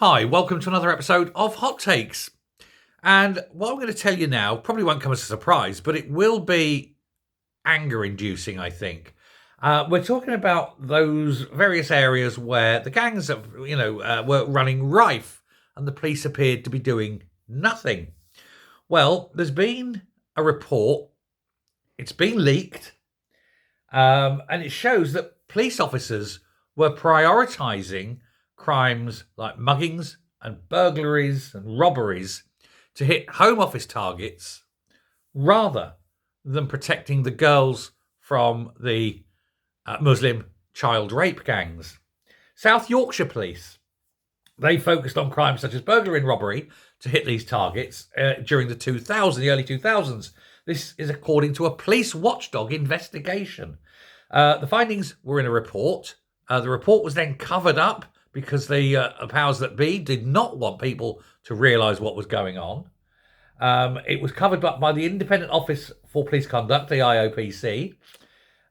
Hi, welcome to another episode of Hot Takes. And what I'm going to tell you now probably won't come as a surprise, but it will be anger inducing, I think. We're talking about those various areas where the gangs were running rife and the police appeared to be doing nothing. Well, there's been a report, it's been leaked, and it shows that police officers were prioritising crimes like muggings and burglaries and robberies to hit Home Office targets rather than protecting the girls from the Muslim child rape gangs. South Yorkshire Police, they focused on crimes such as burglary and robbery to hit these targets during the early 2000s. This is according to a police watchdog investigation. The findings were in a report. The report was then covered up because the powers that be did not want people to realise what was going on. It was covered up by the Independent Office for Police Conduct, the IOPC,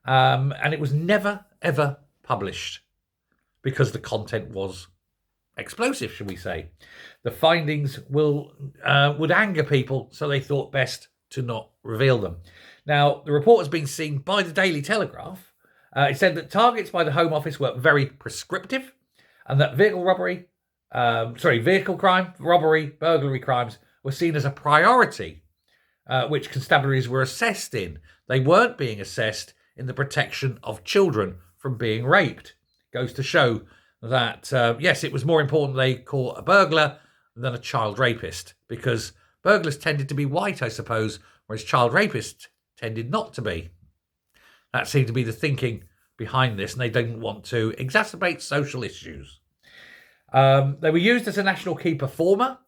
and it was never, ever published because the content was explosive, shall we say. The findings would anger people, so they thought best to not reveal them. Now, the report has been seen by the Daily Telegraph. It said that targets by the Home Office were very prescriptive, and that vehicle crime, robbery, burglary crimes were seen as a priority, which constabularies were assessed in. They weren't being assessed in the protection of children from being raped. Goes to show that, yes, it was more important they caught a burglar than a child rapist, because burglars tended to be white, I suppose, whereas child rapists tended not to be. That seemed to be the thinking behind this, and they didn't want to exacerbate social issues. They were used as a national key performer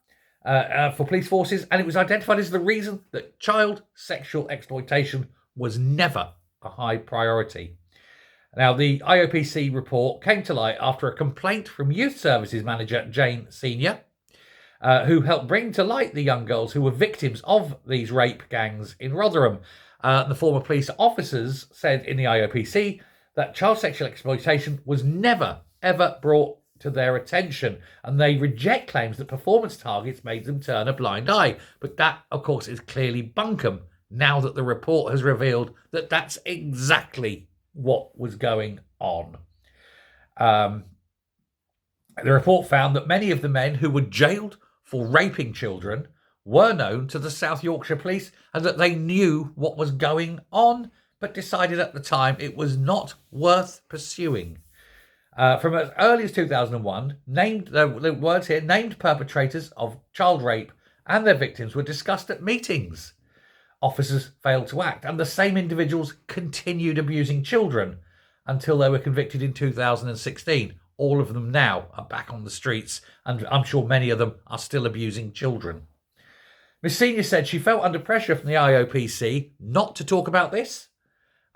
for police forces, and it was identified as the reason that child sexual exploitation was never a high priority. Now, the IOPC report came to light after a complaint from Youth Services Manager Jane Senior, who helped bring to light the young girls who were victims of these rape gangs in Rotherham. The former police officers said in the IOPC that child sexual exploitation was never, ever brought to their attention, and they reject claims that performance targets made them turn a blind eye. But that, of course, is clearly bunkum now that the report has revealed that that's exactly what was going on. The report found that many of the men who were jailed for raping children were known to the South Yorkshire Police, and that they knew what was going on, but decided at the time it was not worth pursuing. From as early as 2001, the words here, named perpetrators of child rape and their victims were discussed at meetings. Officers failed to act, and the same individuals continued abusing children until they were convicted in 2016. All of them now are back on the streets, and I'm sure many of them are still abusing children. Ms. Senior said she felt under pressure from the IOPC not to talk about this,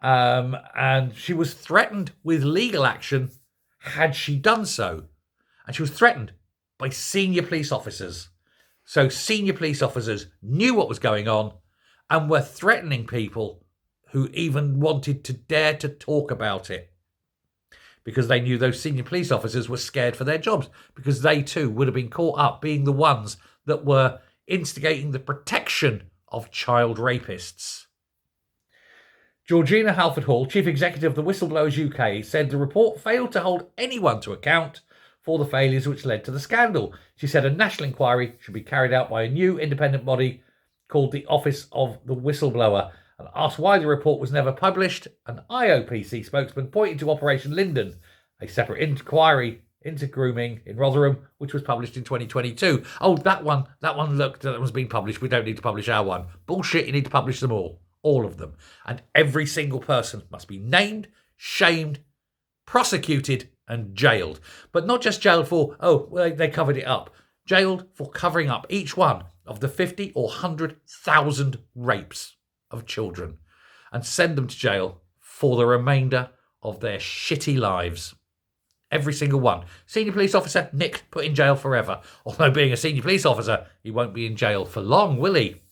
and she was threatened with legal action had she done so. And she was threatened by senior police officers. So senior police officers knew what was going on and were threatening people who even wanted to dare to talk about it, because they knew those senior police officers were scared for their jobs, because they too would have been caught up being the ones that were instigating the protection of child rapists. Georgina Halford-Hall, Chief Executive of the Whistleblowers UK, said the report failed to hold anyone to account for the failures which led to the scandal. She said a national inquiry should be carried out by a new independent body called the Office of the Whistleblower. And asked why the report was never published, an IOPC spokesman pointed to Operation Linden, a separate inquiry into grooming in Rotherham, which was published in 2022. Oh, that one looked, that was being published. We don't need to publish our one. Bullshit, you need to publish them all of them. And every single person must be named, shamed, prosecuted, and jailed. But not just jailed for, they covered it up. Jailed for covering up each one of the 50 or 100,000 rapes of children, and send them to jail for the remainder of their shitty lives. Every single one. Senior police officer, Nick, put in jail forever. Although being a senior police officer, he won't be in jail for long, will he?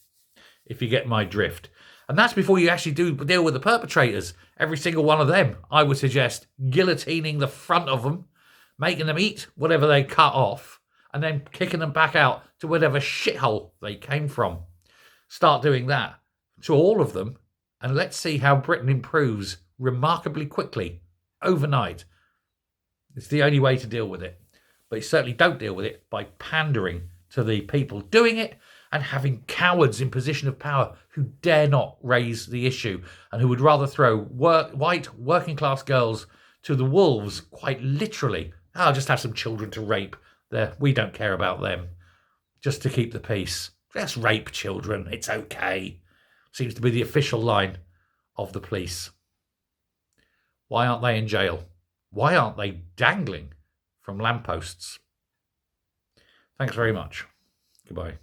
If you get my drift. And that's before you actually do deal with the perpetrators. Every single one of them, I would suggest guillotining the front of them, making them eat whatever they cut off, and then kicking them back out to whatever shithole they came from. Start doing that to all of them, and let's see how Britain improves remarkably quickly overnight. It's the only way to deal with it. But you certainly don't deal with it by pandering to the people doing it and having cowards in position of power who dare not raise the issue and who would rather throw white working class girls to the wolves, quite literally. I'll just have some children to rape. We don't care about them. Just to keep the peace. Just rape children. It's okay. Seems to be the official line of the police. Why aren't they in jail? Why aren't they dangling from lampposts? Thanks very much. Goodbye.